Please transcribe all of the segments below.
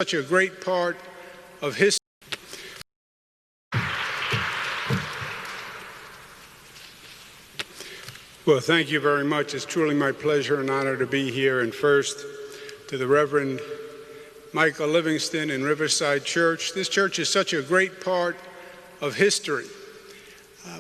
Such a great part of history. Well, thank you very much. It's truly my pleasure and honor to be here. And first, to the Reverend Michael Livingston in Riverside Church. This church is such a great part of history,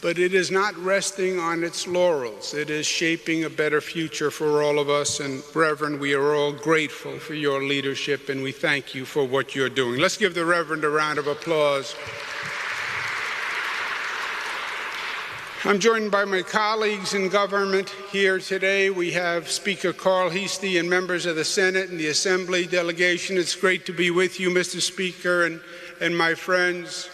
but it is not resting on its laurels. It is shaping a better future for all of us. And Reverend, we are all grateful for your leadership, and we thank you for what you're doing. Let's give the Reverend a round of applause. I'm joined by my colleagues in government here today. We have Speaker Carl Heastie and members of the Senate and the Assembly delegation. It's great to be with you, Mr. Speaker, and my friends.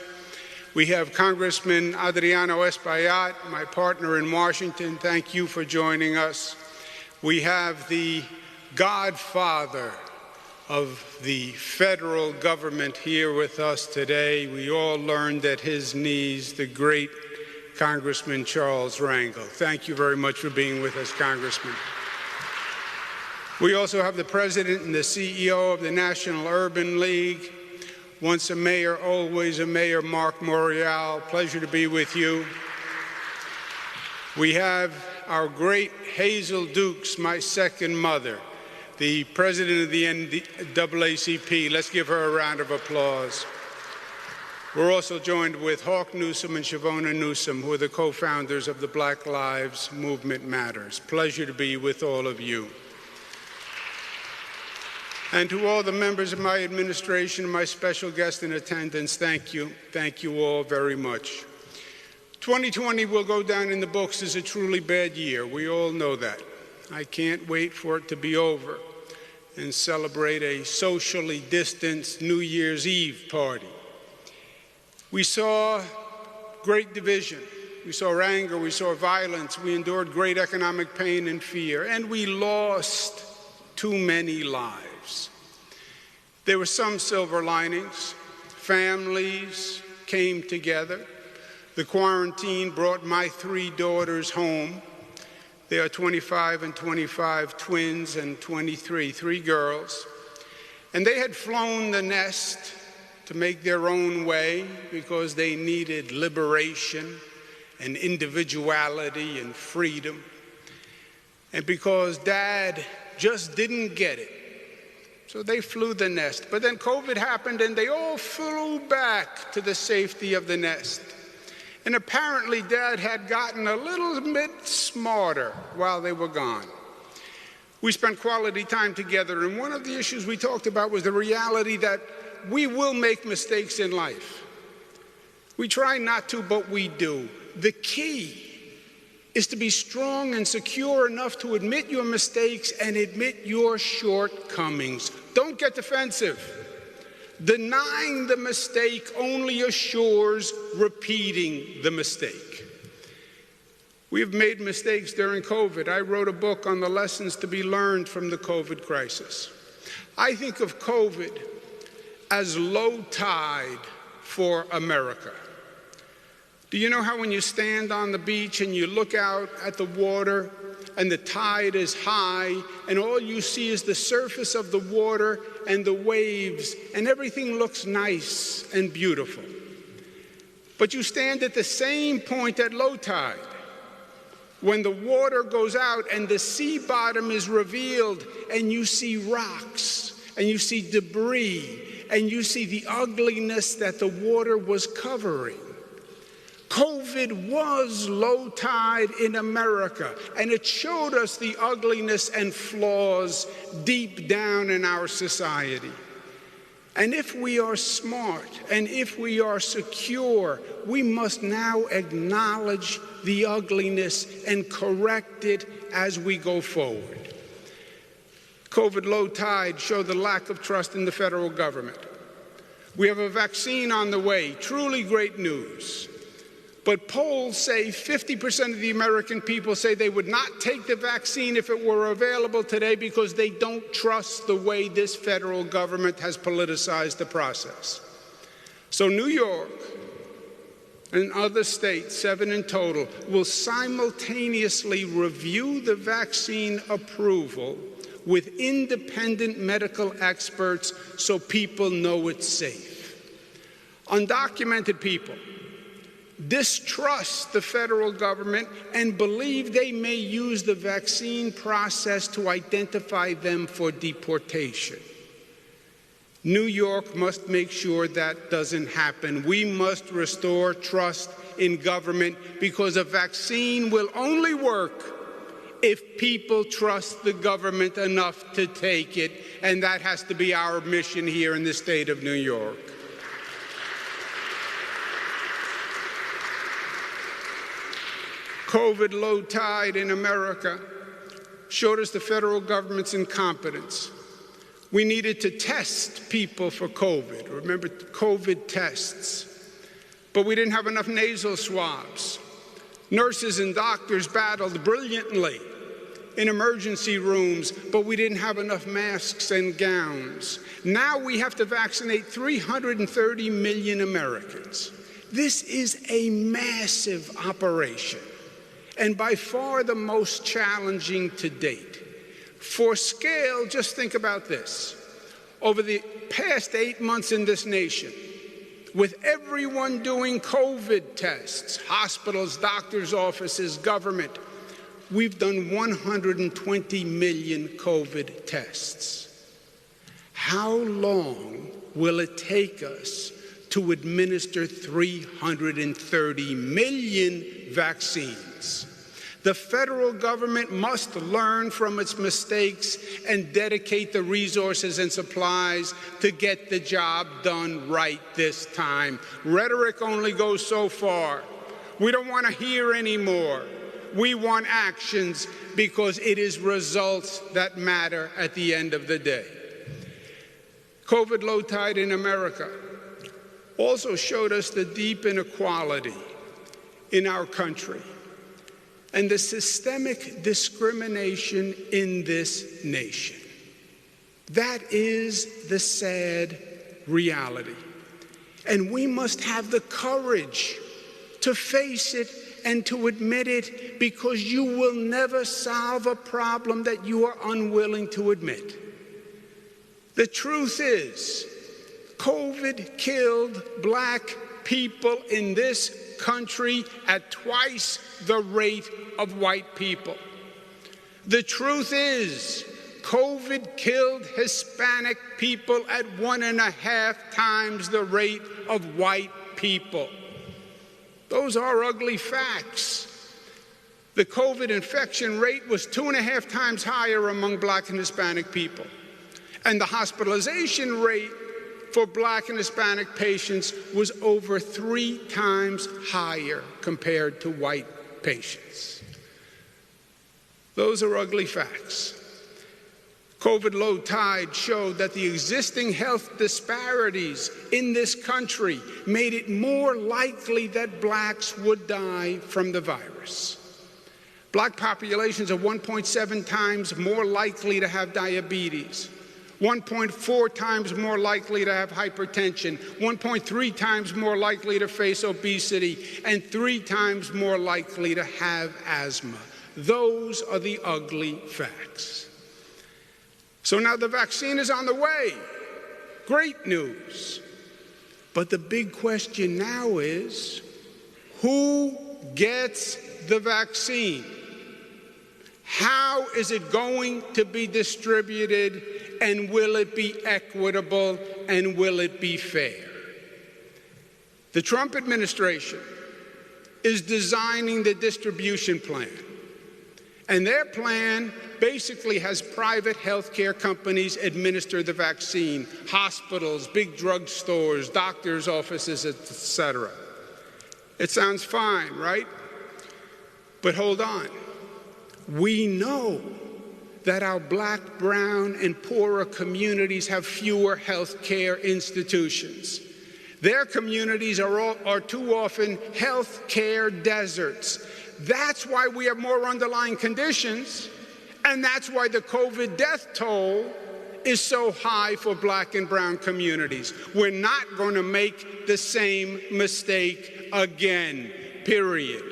We have Congressman Adriano Espaillat, my partner in Washington. Thank you for joining us. We have the godfather of the federal government here with us today. We all learned at his knees, the great Congressman Charles Rangel. Thank you very much for being with us, Congressman. We also have the President and the CEO of the National Urban League. Once a mayor, always a mayor, Mark Morial. Pleasure to be with you. We have our great Hazel Dukes, my second mother, the president of the NAACP. Let's give her a round of applause. We're also joined with Hawk Newsom and Shavona Newsom, who are the co-founders of the Black Lives Movement Matters. Pleasure to be with all of you. And to all the members of my administration and my special guest in attendance, thank you. Thank you all very much. 2020 will go down in the books as a truly bad year. We all know that. I can't wait for it to be over and celebrate a socially distanced New Year's Eve party. We saw great division. We saw anger. We saw violence. We endured great economic pain and fear. And we lost too many lives. There were some silver linings. Families came together. The quarantine brought my 3 daughters home. They are 25 and 25, twins, and 23, 3 girls. And they had flown the nest to make their own way because they needed liberation and individuality and freedom, and because Dad just didn't get it. So they flew the nest. But then COVID happened and they all flew back to the safety of the nest. And apparently Dad had gotten a little bit smarter while they were gone. We spent quality time together, and one of the issues we talked about was the reality that we will make mistakes in life. We try not to, but we do. The key is to be strong and secure enough to admit your mistakes and admit your shortcomings. Don't get defensive. Denying the mistake only assures repeating the mistake. We have made mistakes during COVID. I wrote a book on the lessons to be learned from the COVID crisis. I think of COVID as low tide for America. Do you know how when you stand on the beach and you look out at the water and the tide is high and all you see is the surface of the water and the waves and everything looks nice and beautiful? But you stand at the same point at low tide, when the water goes out and the sea bottom is revealed and you see rocks and you see debris and you see the ugliness that the water was covering. COVID was low tide in America, and it showed us the ugliness and flaws deep down in our society. And if we are smart and if we are secure, we must now acknowledge the ugliness and correct it as we go forward. COVID low tide showed the lack of trust in the federal government. We have a vaccine on the way, truly great news. But polls say 50% of the American people say they would not take the vaccine if it were available today because they don't trust the way this federal government has politicized the process. So New York and other states, 7 in total, will simultaneously review the vaccine approval with independent medical experts so people know it's safe. Undocumented people distrust the federal government and believe they may use the vaccine process to identify them for deportation. New York must make sure that doesn't happen. We must restore trust in government because a vaccine will only work if people trust the government enough to take it, and that has to be our mission here in the state of New York. COVID low tide in America showed us the federal government's incompetence. We needed to test people for COVID. Remember, COVID tests. But we didn't have enough nasal swabs. Nurses and doctors battled brilliantly in emergency rooms, but we didn't have enough masks and gowns. Now we have to vaccinate 330 million Americans. This is a massive operation, and by far the most challenging to date. For scale, just think about this. Over the past 8 months in this nation, with everyone doing COVID tests, hospitals, doctors' offices, government, we've done 120 million COVID tests. How long will it take us to administer 330 million vaccines? The federal government must learn from its mistakes and dedicate the resources and supplies to get the job done right this time. Rhetoric only goes so far. We don't want to hear anymore. We want actions because it is results that matter at the end of the day. COVID low tide in America also showed us the deep inequality in our country and the systemic discrimination in this nation. That is the sad reality. And we must have the courage to face it and to admit it, because you will never solve a problem that you are unwilling to admit. The truth is, COVID killed black people in this country at twice the rate of white people. The truth is, COVID killed Hispanic people at 1.5 times the rate of white people. Those are ugly facts. The COVID infection rate was 2.5 times higher among black and Hispanic people. And the hospitalization rate for black and Hispanic patients was over 3 times higher compared to white patients. Those are ugly facts. COVID low tide showed that the existing health disparities in this country made it more likely that blacks would die from the virus. Black populations are 1.7 times more likely to have diabetes, 1.4 times more likely to have hypertension, 1.3 times more likely to face obesity, and 3 times more likely to have asthma. Those are the ugly facts. So now the vaccine is on the way. Great news. But the big question now is, who gets the vaccine? How is it going to be distributed, and will it be equitable, and will it be fair? The Trump administration is designing the distribution plan. And their plan basically has private healthcare companies administer the vaccine, hospitals, big drugstores, doctors' offices, etc. It sounds fine, right? But hold on. We know that our black, brown, and poorer communities have fewer healthcare institutions. Their communities are too often healthcare deserts. That's why we have more underlying conditions, and that's why the COVID death toll is so high for black and brown communities. We're not going to make the same mistake again, period.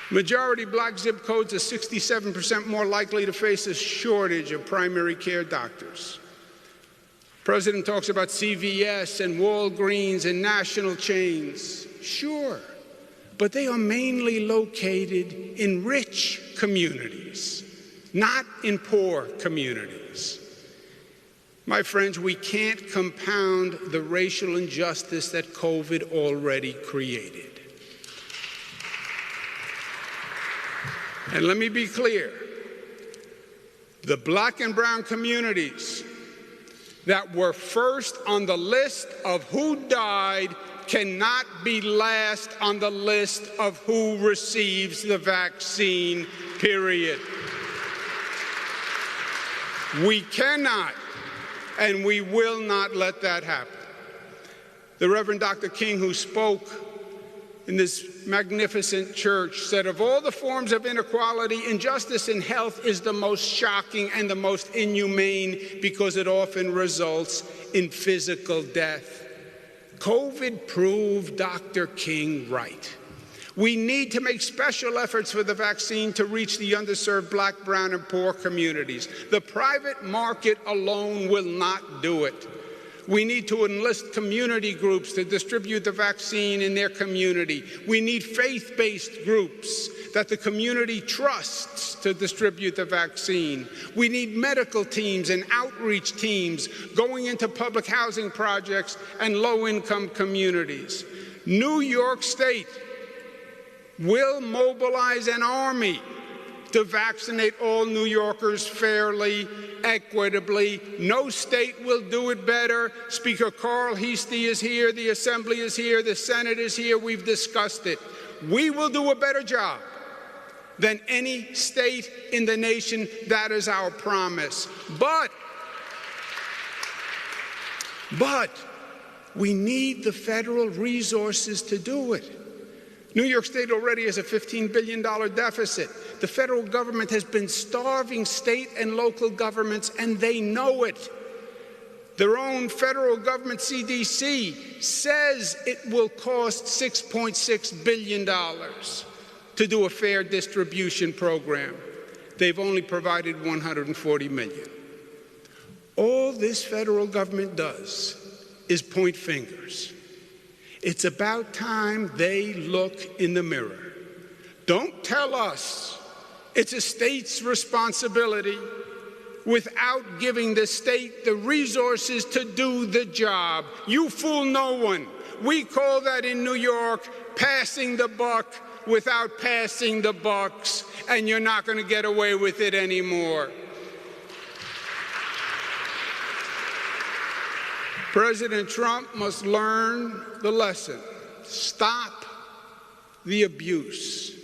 Majority black zip codes are 67% more likely to face a shortage of primary care doctors. The President talks about CVS and Walgreens and national chains. Sure, but they are mainly located in rich communities, not in poor communities. My friends, we can't compound the racial injustice that COVID already created. And let me be clear, the black and brown communities that were first on the list of who died cannot be last on the list of who receives the vaccine, period. We cannot and we will not let that happen. The Reverend Dr. King, who spoke in this magnificent church, said of all the forms of inequality, injustice in health is the most shocking and the most inhumane because it often results in physical death. COVID proved Dr. King right. We need to make special efforts for the vaccine to reach the underserved black, brown, and poor communities. The private market alone will not do it. We need to enlist community groups to distribute the vaccine in their community. We need faith-based groups that the community trusts to distribute the vaccine. We need medical teams and outreach teams going into public housing projects and low-income communities. New York State will mobilize an army to vaccinate all New Yorkers fairly, equitably. No state will do it better. Speaker Carl Heastie is here, the Assembly is here, the Senate is here, we've discussed it. We will do a better job than any state in the nation. That is our promise. But we need the federal resources to do it. New York State already has a $15 billion deficit. The federal government has been starving state and local governments, and they know it. Their own federal government, CDC, says it will cost $6.6 billion to do a fair distribution program. They've only provided $140 million. All this federal government does is point fingers. It's about time they look in the mirror. Don't tell us it's a state's responsibility without giving the state the resources to do the job. You fool no one. We call that in New York passing the buck without passing the bucks, and you're not going to get away with it anymore. President Trump must learn the lesson. Stop the abuse.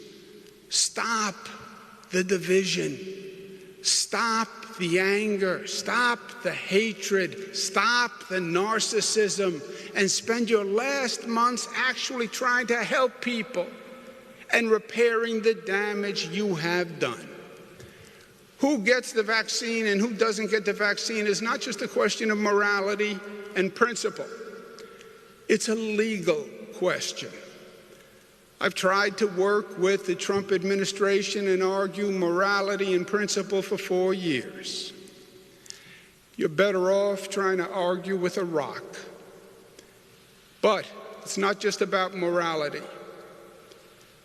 Stop the division. Stop the anger. Stop the hatred. Stop the narcissism. And spend your last months actually trying to help people and repairing the damage you have done. Who gets the vaccine and who doesn't get the vaccine is not just a question of morality and principle. It's a legal question. I've tried to work with the Trump administration and argue morality and principle for 4 years. You're better off trying to argue with a rock. But it's not just about morality.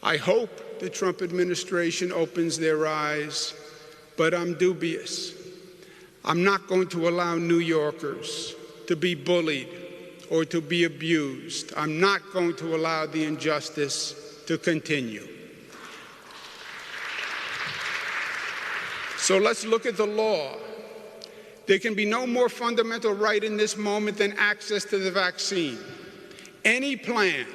I hope the Trump administration opens their eyes, but I'm dubious. I'm not going to allow New Yorkers to be bullied or to be abused. I'm not going to allow the injustice to continue. So let's look at the law. There can be no more fundamental right in this moment than access to the vaccine. Any plan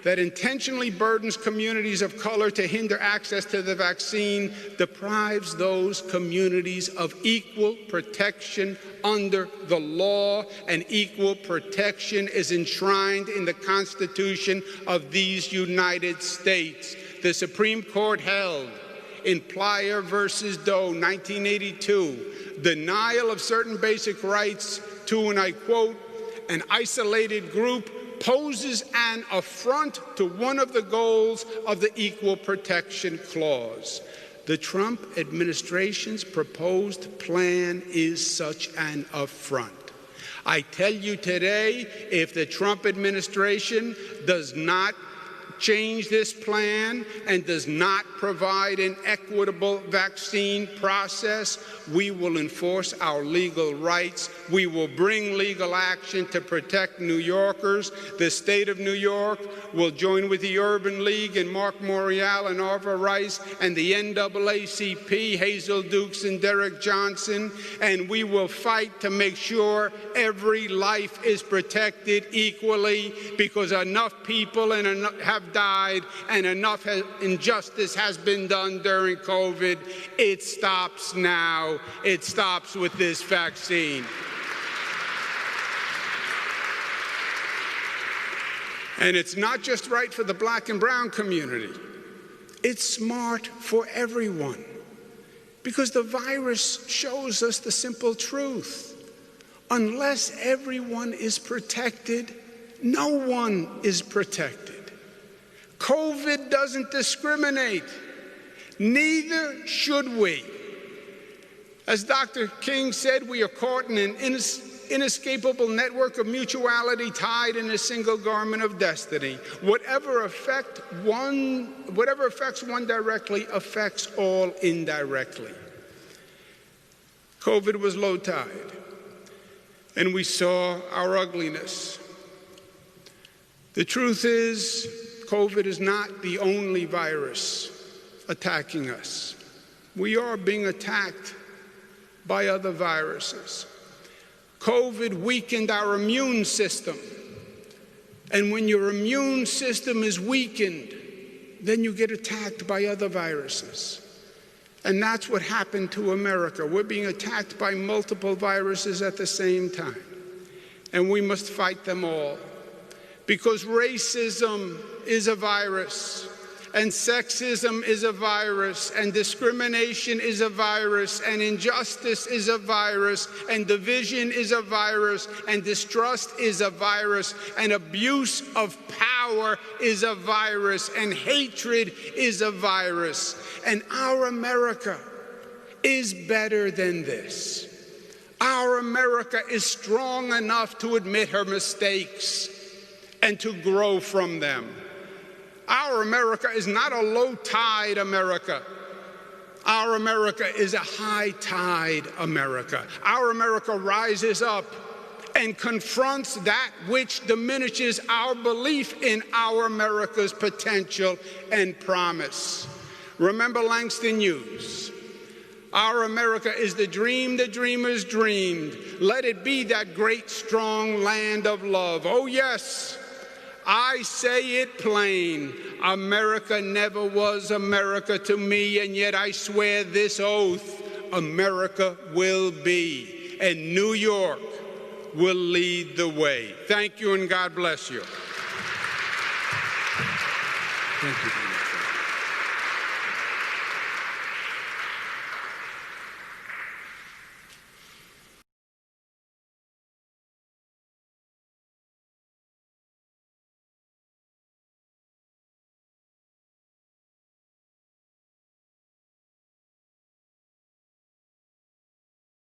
that intentionally burdens communities of color to hinder access to the vaccine deprives those communities of equal protection under the law, and equal protection is enshrined in the Constitution of these United States. The Supreme Court held in Plyer versus Doe, 1982, denial of certain basic rights to, and I quote, an isolated group poses an affront to one of the goals of the Equal Protection Clause. The Trump administration's proposed plan is such an affront. I tell you today, if the Trump administration does not change this plan and does not provide an equitable vaccine process, we will enforce our legal rights. We will bring legal action to protect New Yorkers. The state of New York will join with the Urban League and Mark Morial and Arva Rice and the NAACP, Hazel Dukes and Derek Johnson, and we will fight to make sure every life is protected equally, because enough people have died and enough injustice has been done during COVID. It stops now. It stops with this vaccine. And it's not just right for the black and brown community. It's smart for everyone, because the virus shows us the simple truth. Unless everyone is protected, no one is protected. COVID doesn't discriminate. Neither should we. As Dr. King said, we are caught in an inescapable network of mutuality tied in a single garment of destiny. Whatever affects one directly affects all indirectly. COVID was low tide, and we saw our ugliness. The truth is, COVID is not the only virus attacking us. We are being attacked by other viruses. COVID weakened our immune system. And when your immune system is weakened, then you get attacked by other viruses. And that's what happened to America. We're being attacked by multiple viruses at the same time. And we must fight them all. Because racism is a virus, and sexism is a virus, and discrimination is a virus, and injustice is a virus, and division is a virus, and distrust is a virus, and abuse of power is a virus, and hatred is a virus. And our America is better than this. Our America is strong enough to admit her mistakes and to grow from them. Our America is not a low-tide America. Our America is a high-tide America. Our America rises up and confronts that which diminishes our belief in our America's potential and promise. Remember Langston Hughes. Our America is the dream the dreamers dreamed. Let it be that great, strong land of love. Oh, yes. I say it plain, America never was America to me, and yet I swear this oath, America will be, and New York will lead the way. Thank you, and God bless you. Thank you.